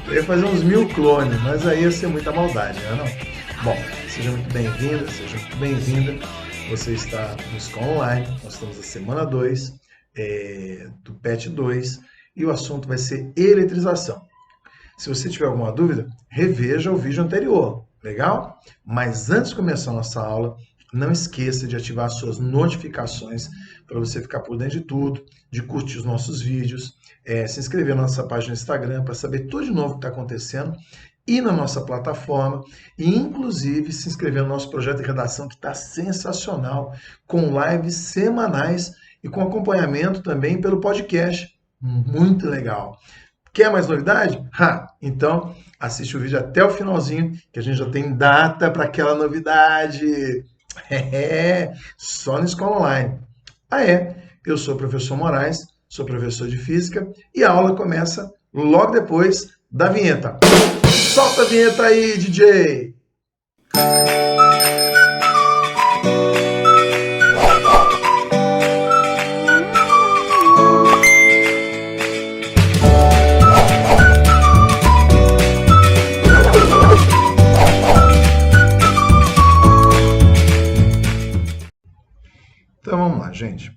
Eu ia fazer uns 1000 clones, mas aí ia ser muita maldade, né? Não? Bom, seja muito bem-vinda, seja muito bem-vinda. Você está no Escola Online, nós estamos na semana 2 do PET 2 e o assunto vai ser eletrização. Se você tiver alguma dúvida, reveja o vídeo anterior, legal? Mas antes de começar a nossa aula, não esqueça de ativar suas notificações para você ficar por dentro de tudo, de curtir os nossos vídeos, se inscrever na nossa página no Instagram para saber tudo de novo que está acontecendo e na nossa plataforma, e inclusive se inscrever no nosso projeto de redação que está sensacional, com lives semanais e com acompanhamento também pelo podcast. Muito legal. Quer mais novidade? Então assiste o vídeo até o finalzinho, que a gente já tem data para aquela novidade. Só no Escola Online. Eu sou o professor Moraes, sou professor de Física, e a aula começa logo depois da vinheta. Solta a vinheta aí, DJ! Então vamos lá, gente.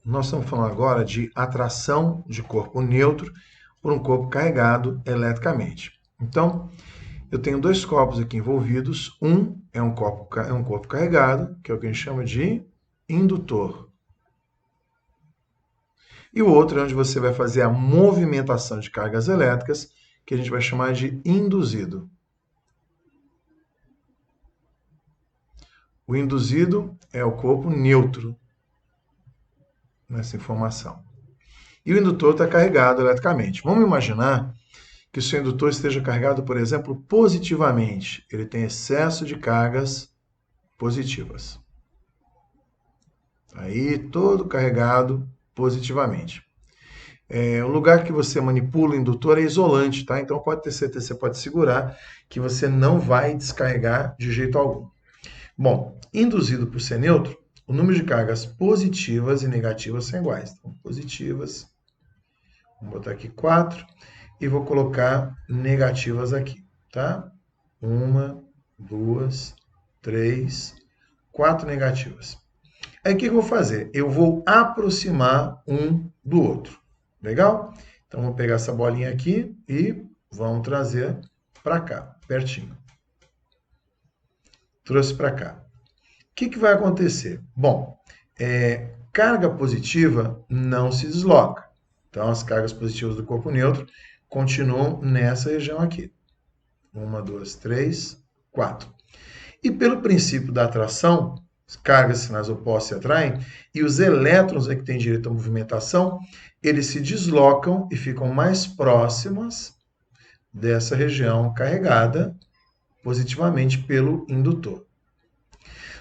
Nós estamos falando agora de atração de corpo neutro por um corpo carregado eletricamente. Então, eu tenho dois corpos aqui envolvidos. Um é um corpo carregado, que é o que a gente chama de indutor. E o outro é onde você vai fazer a movimentação de cargas elétricas, que a gente vai chamar de induzido. O induzido é o corpo neutro nessa informação. E o indutor está carregado eletricamente. Vamos imaginar que o seu indutor esteja carregado, por exemplo, positivamente. Ele tem excesso de cargas positivas. Aí, todo carregado positivamente. O lugar que você manipula o indutor é isolante, tá? Então, pode ter certeza, você pode segurar que você não vai descarregar de jeito algum. Bom, induzido por ser neutro, o número de cargas positivas e negativas são iguais. Então, positivas, vou botar aqui 4 e vou colocar negativas aqui, tá? 1, 2, 3, 4 negativas. Aí o que eu vou fazer? Eu vou aproximar um do outro, legal? Então, vou pegar essa bolinha aqui e vamos trazer para cá, pertinho. Trouxe para cá. O que vai acontecer? Bom, carga positiva não se desloca. Então, as cargas positivas do corpo neutro continuam nessa região aqui. 1, 2, 3, 4. E pelo princípio da atração, cargas sinais opostos se atraem, e os elétrons que têm direito à movimentação, eles se deslocam e ficam mais próximas dessa região carregada positivamente pelo indutor.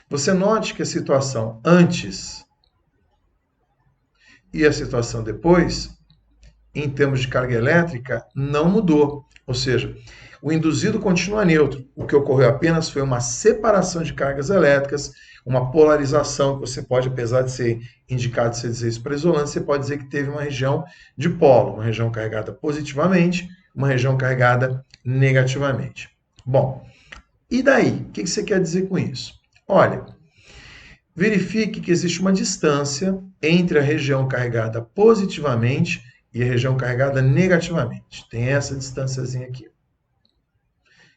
Você note que a situação antes e a situação depois, em termos de carga elétrica, não mudou. Ou seja, o induzido continua neutro. O que ocorreu apenas foi uma separação de cargas elétricas, uma polarização, que você pode, apesar de ser indicado você dizer isso para isolante, você pode dizer que teve uma região de polo, uma região carregada positivamente, uma região carregada negativamente. Bom, e daí? O que você quer dizer com isso? Olha, verifique que existe uma distância entre a região carregada positivamente e a região carregada negativamente. Tem essa distânciazinha aqui,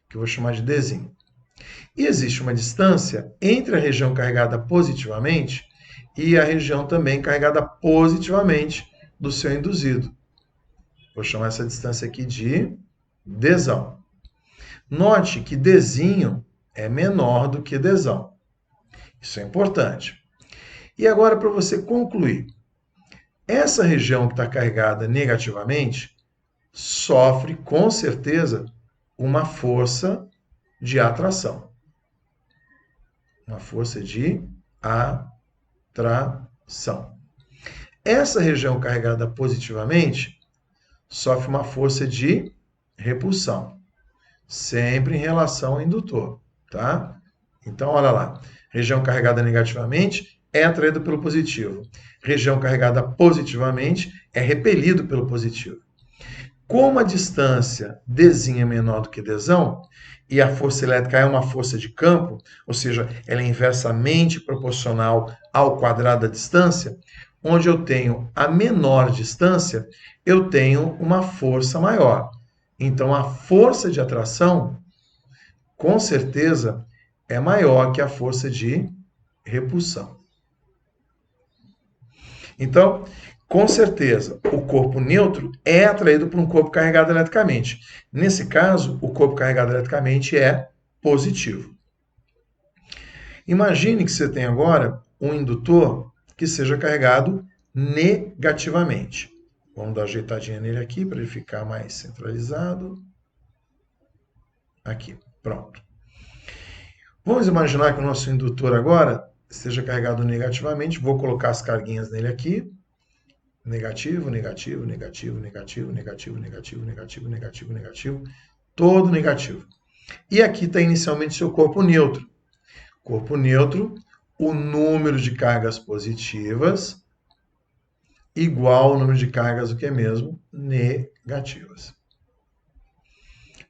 que eu vou chamar de Dzinho. E existe uma distância entre a região carregada positivamente e a região também carregada positivamente do seu induzido. Vou chamar essa distância aqui de Dzão. Note que Dzinho é menor do que Dzão. Isso é importante. E agora, para você concluir, essa região que está carregada negativamente sofre, com certeza, uma força de atração. Uma força de atração. Essa região carregada positivamente sofre uma força de repulsão. Sempre em relação ao indutor, tá? Então, olha lá. Região carregada negativamente é atraído pelo positivo. Região carregada positivamente é repelido pelo positivo. Como a distância Dzinho é menor do que Dzão, e a força elétrica é uma força de campo, ou seja, ela é inversamente proporcional ao quadrado da distância, onde eu tenho a menor distância, eu tenho uma força maior. Então, a força de atração, com certeza, é maior que a força de repulsão. Então, com certeza, o corpo neutro é atraído por um corpo carregado eletricamente. Nesse caso, o corpo carregado eletricamente é positivo. Imagine que você tem agora um indutor que seja carregado negativamente. Vamos dar uma ajeitadinha nele aqui para ele ficar mais centralizado. Aqui, pronto. Vamos imaginar que o nosso indutor agora esteja carregado negativamente. Vou colocar as carguinhas nele aqui. Negativo, negativo, negativo, negativo, negativo, negativo, negativo, negativo, negativo, todo negativo. E aqui está inicialmente seu corpo neutro. Corpo neutro, o número de cargas positivas igual ao número de cargas, o que é mesmo? Negativas.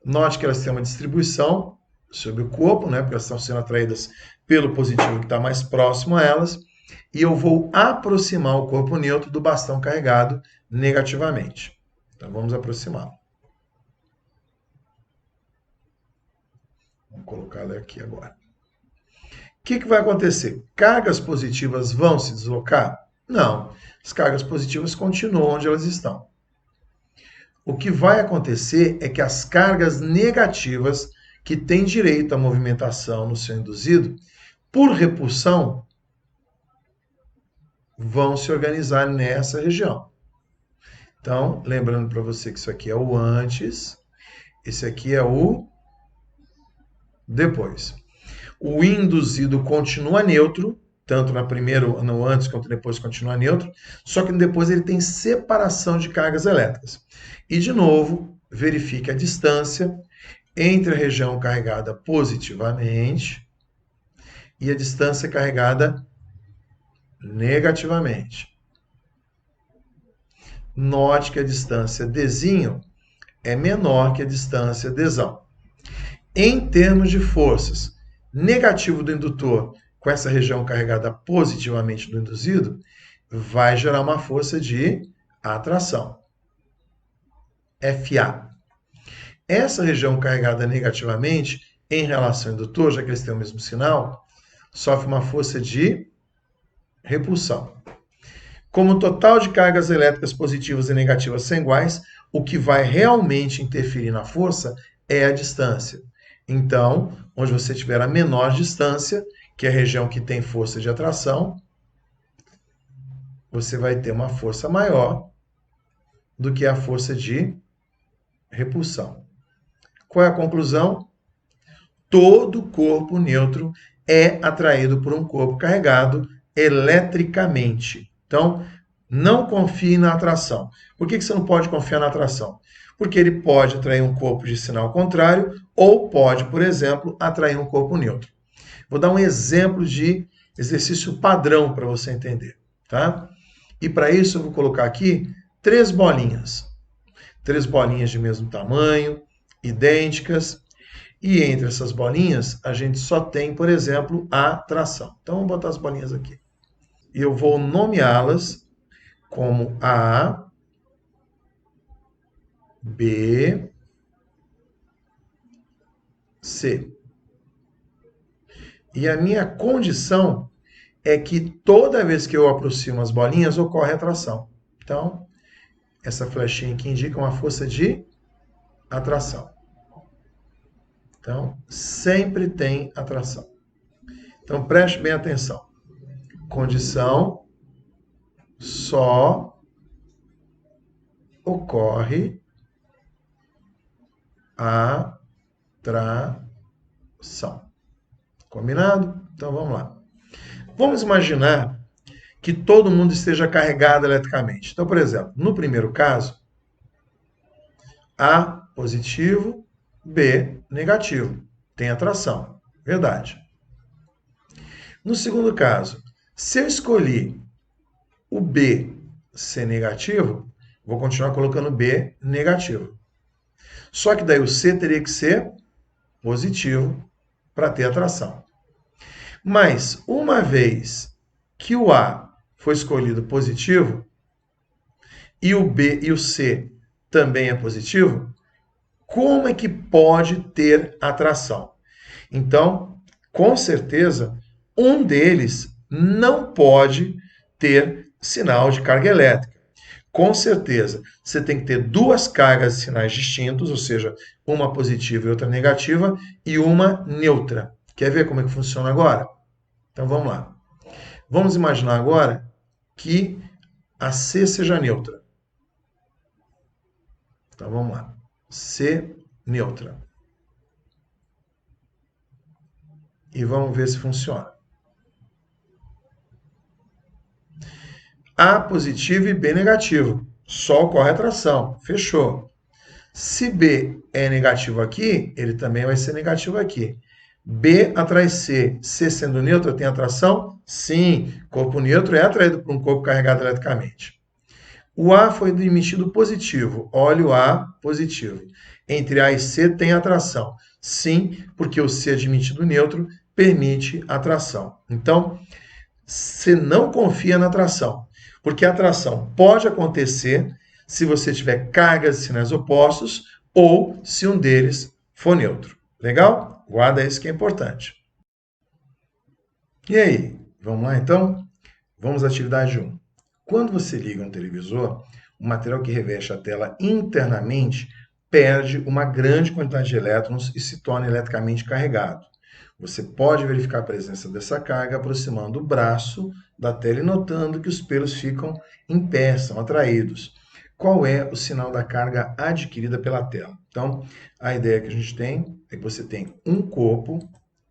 Note que elas têm uma distribuição sobre o corpo, né? Porque elas estão sendo atraídas pelo positivo que está mais próximo a elas. E eu vou aproximar o corpo neutro do bastão carregado negativamente. Então, vamos aproximá-lo. Vamos colocá-lo aqui agora. O que vai acontecer? Cargas positivas vão se deslocar? Não. As cargas positivas continuam onde elas estão. O que vai acontecer é que as cargas negativas, que têm direito à movimentação no seu induzido, por repulsão, vão se organizar nessa região. Então, lembrando para você que isso aqui é o antes, esse aqui é o depois. O induzido continua neutro, tanto no antes quanto depois continua neutro, só que depois ele tem separação de cargas elétricas. E, de novo, verifique a distância entre a região carregada positivamente e a distância carregada negativamente. Note que a distância Dzinho é menor que a distância Dzão. Em termos de forças, negativo do indutor com essa região carregada positivamente do induzido vai gerar uma força de atração, FA. Essa região carregada negativamente em relação ao indutor, já que eles têm o mesmo sinal, sofre uma força de repulsão. Como o total de cargas elétricas positivas e negativas são iguais, o que vai realmente interferir na força é a distância. Então, onde você tiver a menor distância, que é a região que tem força de atração, você vai ter uma força maior do que a força de repulsão. Qual é a conclusão? Todo corpo neutro é atraído por um corpo carregado eletricamente. Então, não confie na atração. Por que você não pode confiar na atração? Porque ele pode atrair um corpo de sinal contrário ou pode, por exemplo, atrair um corpo neutro. Vou dar um exemplo de exercício padrão para você entender, tá? E para isso eu vou colocar aqui 3 bolinhas. 3 bolinhas de mesmo tamanho, idênticas. E entre essas bolinhas, a gente só tem, por exemplo, a tração. Então, vamos botar as bolinhas aqui. E eu vou nomeá-las como A, B, C. E a minha condição é que toda vez que eu aproximo as bolinhas, ocorre atração. Então, essa flechinha aqui indica uma força de atração. Então, sempre tem atração. Então, preste bem atenção. Condição só ocorre atração. Combinado? Então, vamos lá. Vamos imaginar que todo mundo esteja carregado eletricamente. Então, por exemplo, no primeiro caso, A positivo, B negativo. Tem atração. Verdade. No segundo caso, se eu escolhi o B ser negativo, Vou continuar colocando B negativo. Só que daí o C teria que ser positivo para ter atração. Mas, uma vez que o A foi escolhido positivo, e o B e o C também é positivo, como é que pode ter atração? Então, com certeza, um deles não pode ter sinal de carga elétrica. Com certeza, você tem que ter duas cargas de sinais distintos, ou seja, uma positiva e outra negativa, e uma neutra. Quer ver como é que funciona agora? Então vamos lá. Vamos imaginar agora que a C seja neutra. Então vamos lá. C neutra. E vamos ver se funciona. A positivo e B negativo. Só ocorre atração. Fechou. Se B é negativo aqui, ele também vai ser negativo aqui. B atrai C. C sendo neutro tem atração? Sim. Corpo neutro é atraído por um corpo carregado eletricamente. O A foi emitido positivo. Olha o A positivo. Entre A e C tem atração. Sim, porque o C admitido neutro permite atração. Então, você não confia na atração, porque a atração pode acontecer se você tiver cargas de sinais opostos ou se um deles for neutro. Legal? Guarda isso que é importante. E aí, vamos lá então? Vamos à atividade 1. Quando você liga um televisor, o material que reveste a tela internamente perde uma grande quantidade de elétrons e se torna eletricamente carregado. Você pode verificar a presença dessa carga aproximando o braço da tela e notando que os pelos ficam em pé, são atraídos. Qual é o sinal da carga adquirida pela tela? Então, a ideia que a gente tem é que você tem um corpo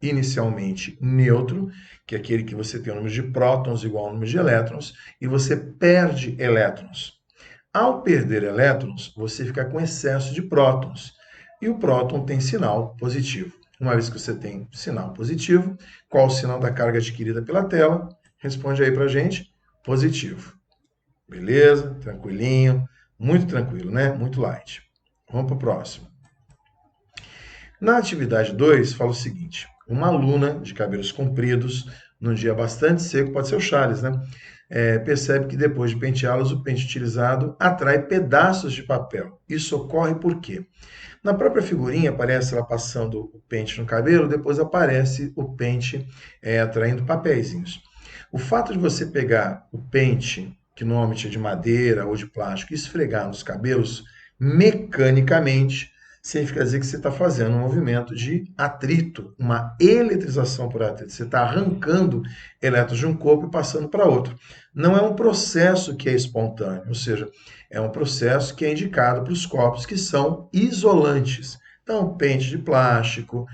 inicialmente neutro, que é aquele que você tem o número de prótons igual ao número de elétrons, e você perde elétrons. Ao perder elétrons, você fica com excesso de prótons, e o próton tem sinal positivo. Uma vez que você tem sinal positivo, qual o sinal da carga adquirida pela tela? Responde aí pra gente, positivo. Beleza? Tranquilinho, muito tranquilo, né? Muito light. Vamos para o próximo. Na atividade 2, fala o seguinte: uma aluna de cabelos compridos, num dia bastante seco, pode ser o Charles, né? Percebe que depois de penteá-los, o pente utilizado atrai pedaços de papel. Isso ocorre por quê? Na própria figurinha aparece ela passando o pente no cabelo, depois aparece o pente atraindo papeizinhos. O fato de você pegar o pente, que normalmente é de madeira ou de plástico, e esfregar nos cabelos mecanicamente, significa dizer que você está fazendo um movimento de atrito, uma eletrização por atrito. Você está arrancando elétrons de um corpo e passando para outro. Não é um processo que é espontâneo, ou seja, é um processo que é indicado para os corpos que são isolantes. Então, pente de plástico,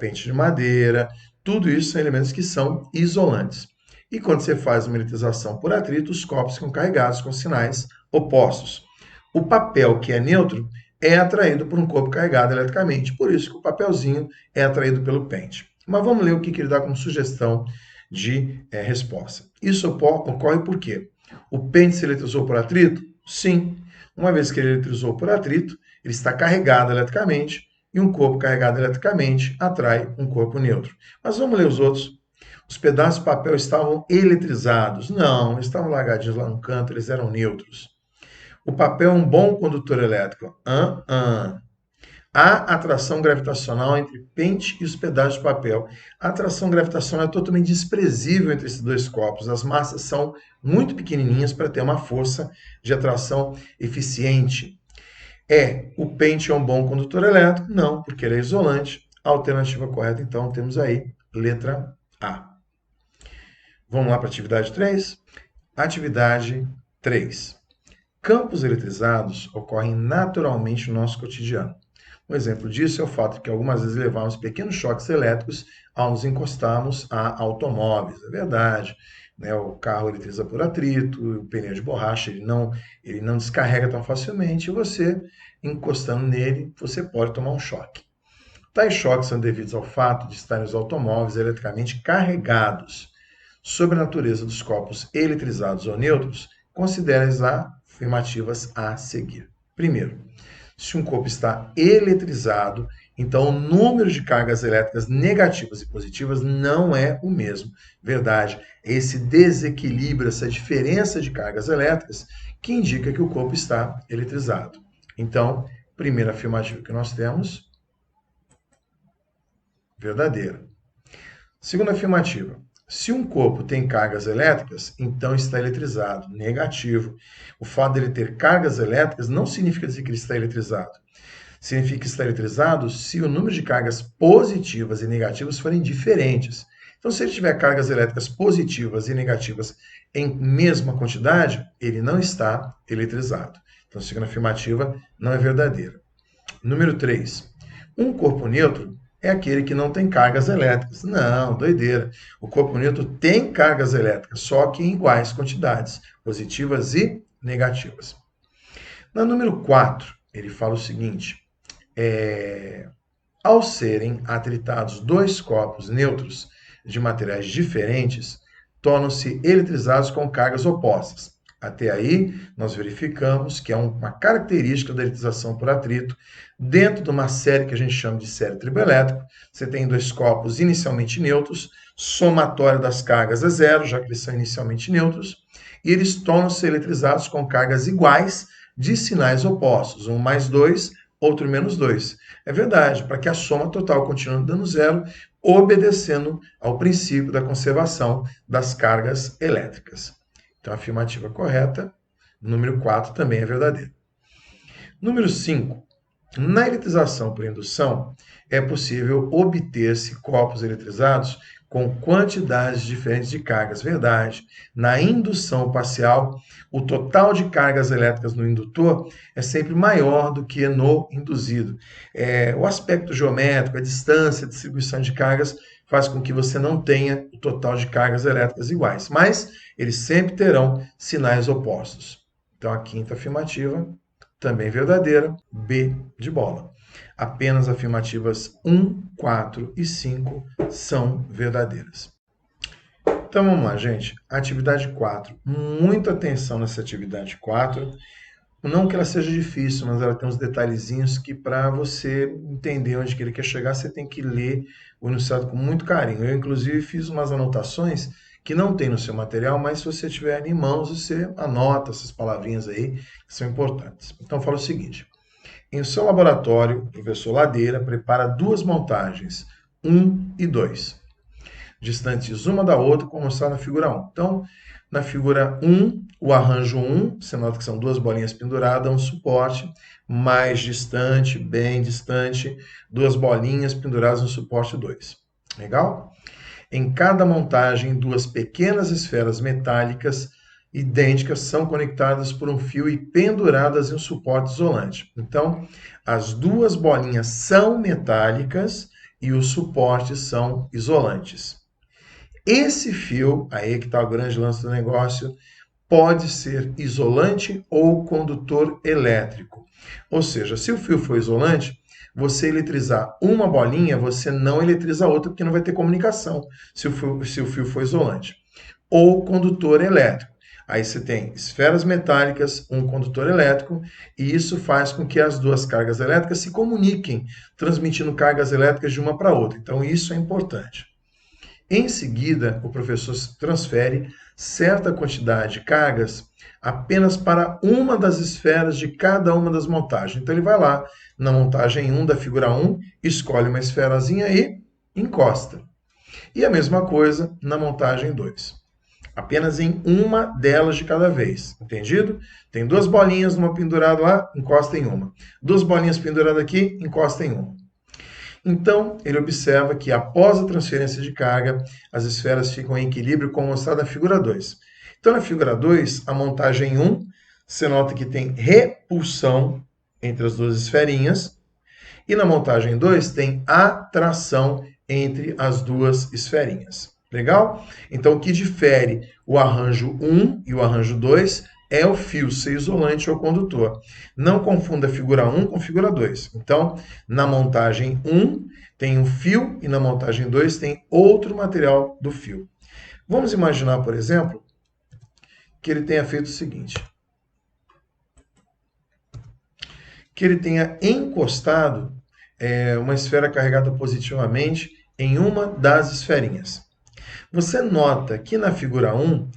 pente de madeira, tudo isso são elementos que são isolantes. E quando você faz uma eletrização por atrito, os corpos ficam carregados com sinais opostos. O papel, que é neutro, é atraído por um corpo carregado eletricamente, por isso que o papelzinho é atraído pelo pente. Mas vamos ler o que ele dá como sugestão de resposta. Isso ocorre por quê? O pente se eletrizou por atrito? Sim. Uma vez que ele eletrizou por atrito, ele está carregado eletricamente e um corpo carregado eletricamente atrai um corpo neutro. Mas vamos ler os outros. Os pedaços de papel estavam eletrizados. Não, eles estavam largadinhos lá no canto, eles eram neutros. O papel é um bom condutor elétrico. Há atração gravitacional entre pente e os pedaços de papel. A atração gravitacional é totalmente desprezível entre esses dois corpos. As massas são muito pequenininhas para ter uma força de atração eficiente. O pente é um bom condutor elétrico? Não, porque ele é isolante. A alternativa correta, então, temos aí letra A. Vamos lá para a atividade 3? Atividade 3. Campos eletrizados ocorrem naturalmente no nosso cotidiano. Um exemplo disso é o fato de que algumas vezes levamos pequenos choques elétricos ao nos encostarmos a automóveis. É verdade, né? O carro eletriza por atrito, o pneu de borracha ele não descarrega tão facilmente, e você, encostando nele, você pode tomar um choque. Tais choques são devidos ao fato de estarem os automóveis eletricamente carregados. Sobre a natureza dos corpos eletrizados ou neutros, considere a afirmativas a seguir. Primeiro, se um corpo está eletrizado, então o número de cargas elétricas negativas e positivas não é o mesmo. Verdade, esse desequilíbrio, essa diferença de cargas elétricas que indica que o corpo está eletrizado. Então, primeira afirmativa que nós temos, verdadeira. Segunda afirmativa, se um corpo tem cargas elétricas, então está eletrizado. Negativo. O fato dele ter cargas elétricas não significa dizer que ele está eletrizado. Significa que está eletrizado se o número de cargas positivas e negativas forem diferentes. Então, se ele tiver cargas elétricas positivas e negativas em mesma quantidade, ele não está eletrizado. Então, a segunda afirmativa não é verdadeira. Número 3. Um corpo neutro é aquele que não tem cargas elétricas. Não, doideira. O corpo neutro tem cargas elétricas, só que em iguais quantidades, positivas e negativas. Na número 4, ele fala o seguinte: ao serem atritados dois corpos neutros de materiais diferentes, tornam-se eletrizados com cargas opostas. Até aí, nós verificamos que é uma característica da eletrização por atrito. Dentro de uma série que a gente chama de série triboelétrica, você tem dois corpos inicialmente neutros, somatório das cargas é zero, já que eles são inicialmente neutros, e eles tornam-se eletrizados com cargas iguais de sinais opostos, um mais 2, outro menos 2. É verdade, para que a soma total continue dando zero, obedecendo ao princípio da conservação das cargas elétricas. Então, a afirmativa correta, número 4, também é verdadeira. Número 5. Na eletrização por indução, é possível obter-se corpos eletrizados com quantidades diferentes de cargas. Verdade. Na indução parcial, o total de cargas elétricas no indutor é sempre maior do que no induzido. O aspecto geométrico, a distância, a distribuição de cargas faz com que você não tenha o total de cargas elétricas iguais, mas eles sempre terão sinais opostos. Então, a quinta afirmativa, também verdadeira, B de bola. Apenas afirmativas 1, 4 e 5 são verdadeiras. Então, vamos lá, gente. Atividade 4. Muita atenção nessa atividade 4. Não que ela seja difícil, mas ela tem uns detalhezinhos que, para você entender onde que ele quer chegar, você tem que ler o enunciado com muito carinho. Eu, inclusive, fiz umas anotações que não tem no seu material, mas se você tiver em mãos, você anota essas palavrinhas aí que são importantes. Então, fala o seguinte. Em seu laboratório, o professor Ladeira prepara duas montagens, 1 e 2, distantes uma da outra, como mostrado na figura 1. Então, na figura 1, o arranjo 1, você nota que são duas bolinhas penduradas, um suporte, mais distante, bem distante, duas bolinhas penduradas no suporte 2. Legal? Em cada montagem, duas pequenas esferas metálicas idênticas são conectadas por um fio e penduradas em um suporte isolante. Então, as duas bolinhas são metálicas e os suportes são isolantes. Esse fio, aí que está o grande lance do negócio, pode ser isolante ou condutor elétrico. Ou seja, se o fio for isolante, você eletrizar uma bolinha, você não eletriza a outra, porque não vai ter comunicação se o fio for isolante. Ou condutor elétrico. Aí você tem esferas metálicas, um condutor elétrico, e isso faz com que as duas cargas elétricas se comuniquem, transmitindo cargas elétricas de uma para outra. Então, isso é importante. Em seguida, o professor transfere certa quantidade de cargas apenas para uma das esferas de cada uma das montagens. Então, ele vai lá na montagem 1 da figura 1, escolhe uma esferazinha e encosta. E a mesma coisa na montagem 2. Apenas em uma delas de cada vez, entendido? Tem duas bolinhas, uma pendurada lá, encosta em uma. Duas bolinhas penduradas aqui, encosta em uma. Então, ele observa que após a transferência de carga, as esferas ficam em equilíbrio, como mostrado na figura 2. Então, na figura 2, a montagem 1, você nota que tem repulsão entre as duas esferinhas, e na montagem 2 tem atração entre as duas esferinhas. Legal? Então, o que difere o arranjo 1 e o arranjo 2 é o fio ser isolante ou condutor. Não confunda a figura 1 com a figura 2. Então, na montagem 1 tem um fio e na montagem 2 tem outro material do fio. Vamos imaginar, por exemplo, que ele tenha feito o seguinte. que ele tenha encostado uma esfera carregada positivamente em uma das esferinhas. Você nota que na figura 1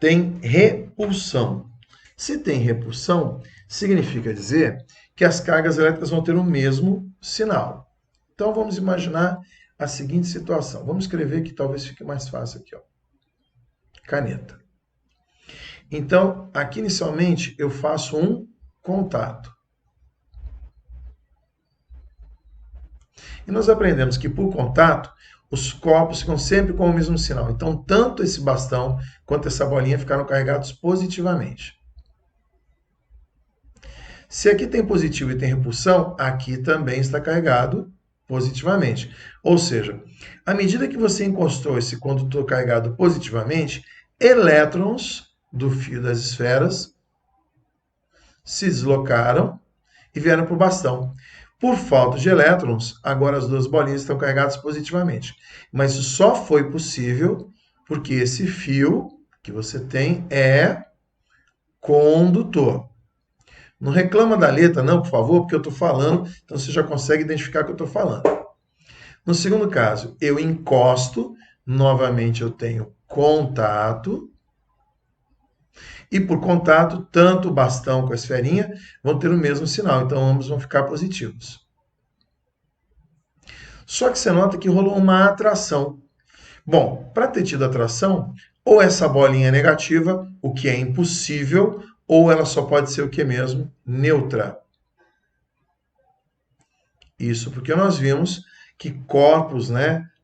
tem repulsão. Se tem repulsão, significa dizer que as cargas elétricas vão ter o mesmo sinal. Então vamos imaginar a seguinte situação. Vamos escrever que talvez fique mais fácil aqui, ó. Caneta. Então, aqui inicialmente eu faço um contato. E nós aprendemos que por contato, os corpos ficam sempre com o mesmo sinal. Então, tanto esse bastão quanto essa bolinha ficaram carregados positivamente. Se aqui tem positivo e tem repulsão, aqui também está carregado positivamente. Ou seja, à medida que você encostou esse condutor carregado positivamente, elétrons do fio das esferas se deslocaram e vieram para o bastão. Por falta de elétrons, agora as duas bolinhas estão carregadas positivamente. Mas isso só foi possível porque esse fio que você tem é condutor. Não reclama da letra, não, por favor, porque eu estou falando, então você já consegue identificar o que eu estou falando. No segundo caso, eu encosto, novamente eu tenho contato, e por contato, tanto o bastão com a esferinha vão ter o mesmo sinal, então ambos vão ficar positivos. Só que você nota que rolou uma atração. Bom, para ter tido atração, ou essa bolinha é negativa, o que é impossível, ou ela só pode ser o que mesmo? Neutra. Isso porque nós vimos que corpos,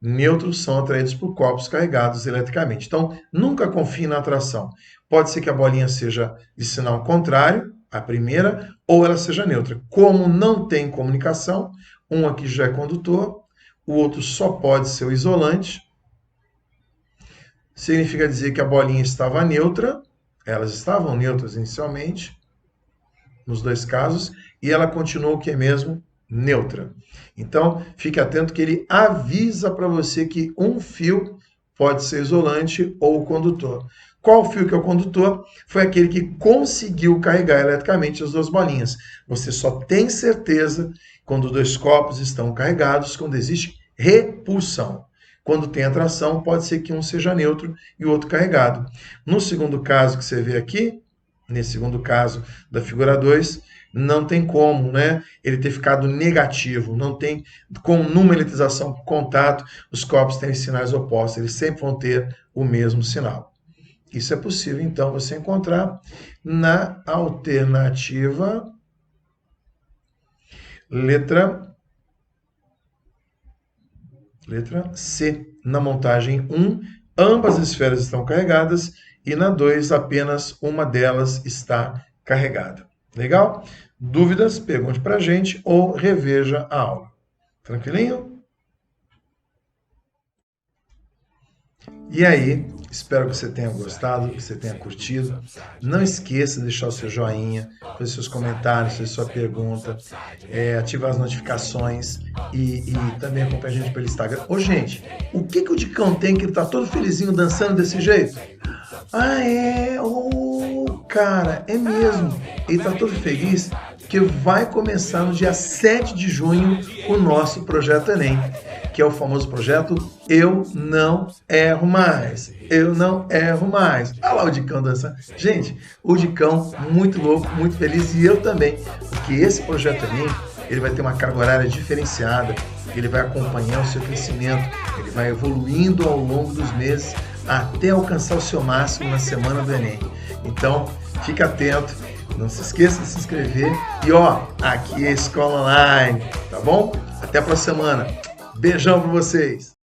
neutros são atraídos por corpos carregados eletricamente. Então, nunca confie na atração. Pode ser que a bolinha seja de sinal contrário, a primeira, ou ela seja neutra. Como não tem comunicação, um aqui já é condutor, o outro só pode ser o isolante. Significa dizer que a bolinha estava neutra, elas estavam neutras inicialmente, nos dois casos, e ela continuou o que é mesmo? Neutra. Então, fique atento que ele avisa para você que um fio pode ser isolante ou condutor. Qual fio que é o condutor? Foi aquele que conseguiu carregar eletricamente as duas bolinhas. Você só tem certeza quando dois corpos estão carregados, quando existe repulsão. Quando tem atração, pode ser que um seja neutro e o outro carregado. No segundo caso que você vê aqui, nesse segundo caso da figura 2, não tem como, ele ter ficado negativo. Não tem como numa eletrização por contato, os corpos têm sinais opostos, eles sempre vão ter o mesmo sinal. Isso é possível, então, você encontrar na alternativa letra C. Na montagem 1, ambas as esferas estão carregadas e na 2, apenas uma delas está carregada. Legal? Dúvidas? Pergunte para a gente ou reveja a aula. Tranquilinho? E aí, espero que você tenha gostado, que você tenha curtido. Não esqueça de deixar o seu joinha, fazer seus comentários, fazer sua pergunta, ativar as notificações e também acompanhar a gente pelo Instagram. Ô, gente, o que o Dicão tem que ele tá todo felizinho dançando desse jeito? Ah, é? Cara, é mesmo. Ele tá todo feliz que vai começar no dia 7 de junho o nosso Projeto Enem, que é o famoso projeto Eu Não Erro Mais. Eu Não Erro Mais. Olha lá o Dicão dançando. Gente, o Dicão muito louco, muito feliz, e eu também, porque esse Projeto Enem, ele vai ter uma carga horária diferenciada, ele vai acompanhar o seu crescimento, ele vai evoluindo ao longo dos meses até alcançar o seu máximo na semana do Enem. Então, fique atento, não se esqueça de se inscrever e aqui é a Escola Online, tá bom? Até a próxima semana. Beijão para vocês!